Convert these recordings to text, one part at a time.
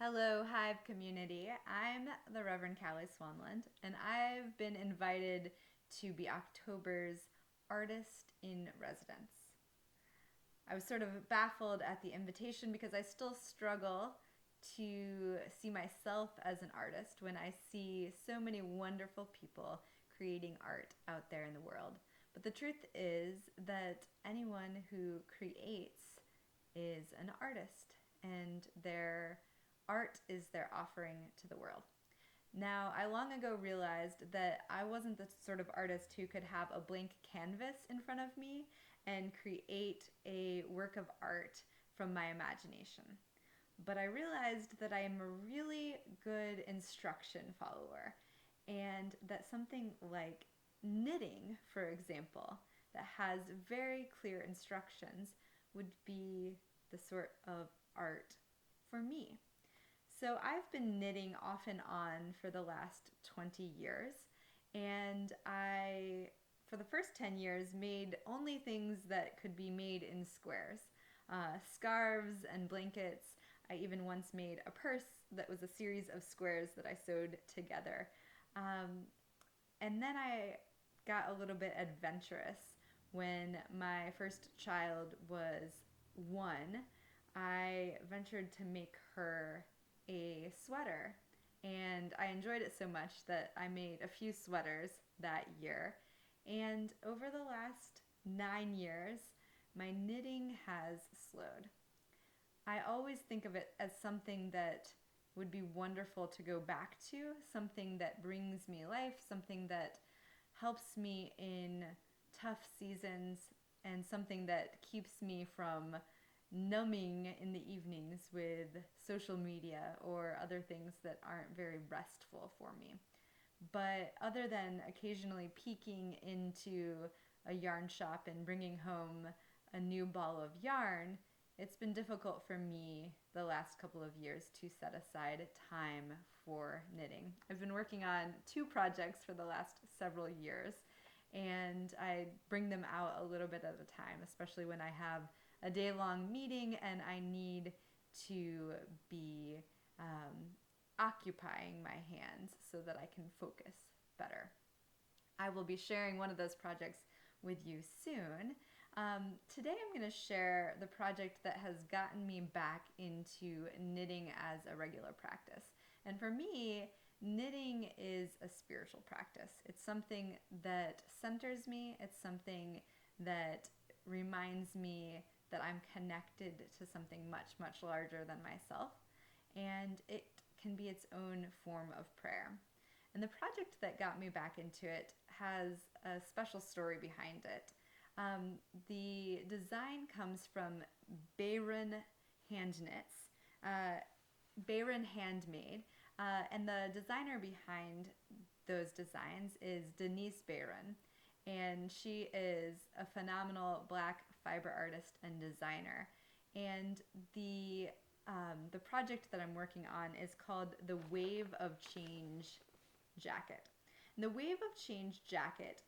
Hello, Hive community. I'm the Reverend Callie Swanlund, and I've been invited to be October's Artist in Residence. I was sort of baffled at the invitation because I still struggle to see myself as an artist when I see so many wonderful people creating art out there in the world. But the truth is that anyone who creates is an artist, and their art is their offering to the world. Now, I long ago realized that I wasn't the sort of artist who could have a blank canvas in front of me and create a work of art from my imagination. But I realized that I am a really good instruction follower, and that something like knitting, for example, that has very clear instructions would be the sort of art for me. So I've been knitting off and on for the last 20 years, and for the first 10 years, made only things that could be made in squares. Scarves and blankets. I even once made a purse that was a series of squares that I sewed together. Um, and then I got a little bit adventurous when my first child was one. I ventured to make her a sweater, and I enjoyed it so much that I made a few sweaters that year. And over the last 9 years, my knitting has slowed. I always think of it as something that would be wonderful to go back to, something that brings me life, something that helps me in tough seasons, and something that keeps me from numbing in the evenings with social media or other things that aren't very restful for me. But other than occasionally peeking into a yarn shop and bringing home a new ball of yarn, it's been difficult for me the last couple of years to set aside time for knitting. I've been working on two projects for the last several years, and I bring them out a little bit at a time, especially when I have a day-long meeting and I need to be occupying my hands so that I can focus better. I will be sharing one of those projects with you soon. Today I'm going to share the project that has gotten me back into knitting as a regular practice. And for me, knitting is a spiritual practice. It's something that centers me. It's something that reminds me that I'm connected to something much, much larger than myself. And it can be its own form of prayer. And the project that got me back into it has a special story behind it. The design comes from Bayron Hand Knits, Bayron Handmade, and the designer behind those designs is Denise Bayron, and she is a phenomenal black fiber artist and designer. And the project that I'm working on is called the Wave of Change jacket. And the Wave of Change jacket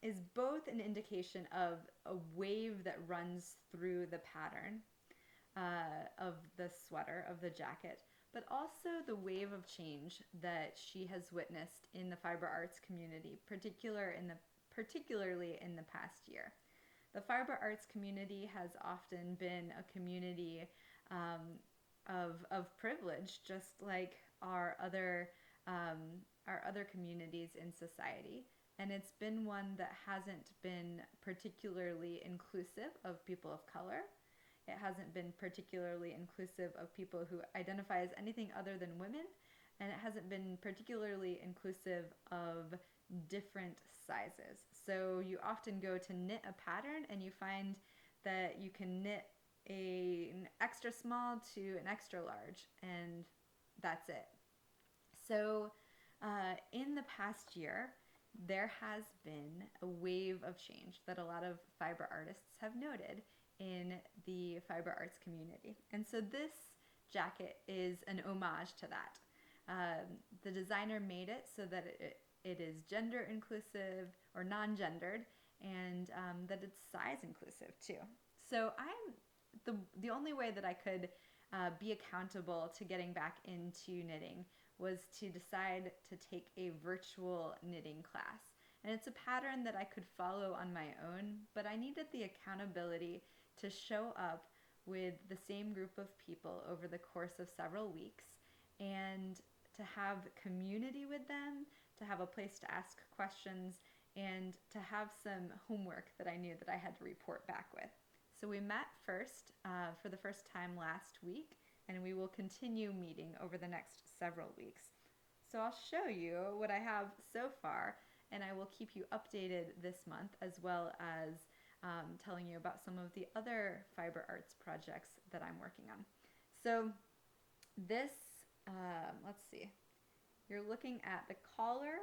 is both an indication of a wave that runs through the pattern of the sweater, of the jacket, but also the wave of change that she has witnessed in the fiber arts community, particularly in the past year. The fiber arts community has often been a community of privilege, just like our other communities in society. And it's been one that hasn't been particularly inclusive of people of color. It hasn't been particularly inclusive of people who identify as anything other than women. And it hasn't been particularly inclusive of different sizes. So you often go to knit a pattern and you find that you can knit an extra small to an extra large, and that's it. So in the past year, there has been a wave of change that a lot of fiber artists have noted in the fiber arts community. And so this jacket is an homage to that. The designer made it so that it is gender inclusive or non-gendered, and that it's size inclusive too. So the only way that I could be accountable to getting back into knitting was to decide to take a virtual knitting class. And it's a pattern that I could follow on my own, but I needed the accountability to show up with the same group of people over the course of several weeks and to have community with them, to have a place to ask questions, and to have some homework that I knew that I had to report back with. So we met first for the first time last week, and we will continue meeting over the next several weeks. So I'll show you what I have so far, and I will keep you updated this month, as well as telling you about some of the other fiber arts projects that I'm working on. So this, let's see, you're looking at the collar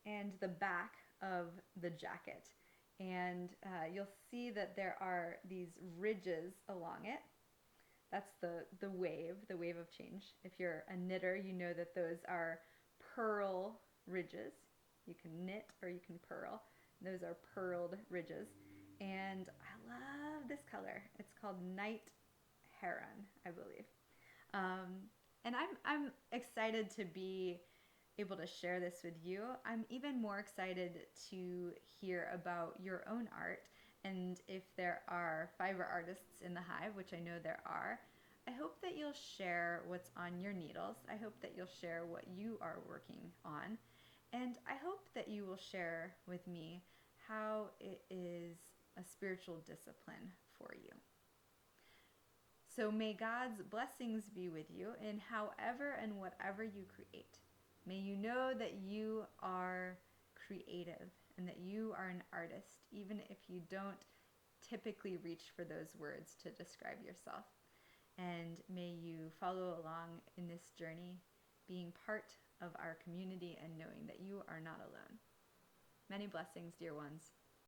and the back of the jacket. And you'll see that there are these ridges along it. That's the wave of change. If you're a knitter, you know that those are purl ridges. You can knit or you can purl. Those are purled ridges. And I love this color. It's called Night Heron, I believe. And I'm excited to be able to share this with you. I'm even more excited to hear about your own art, and if there are fiber artists in the Hive, which I know there are, I hope that you'll share what's on your needles. I hope that you'll share what you are working on, and I hope that you will share with me how it is a spiritual discipline for you. So may God's blessings be with you in however and whatever you create. May you know that you are creative and that you are an artist, even if you don't typically reach for those words to describe yourself. And may you follow along in this journey, being part of our community and knowing that you are not alone. Many blessings, dear ones.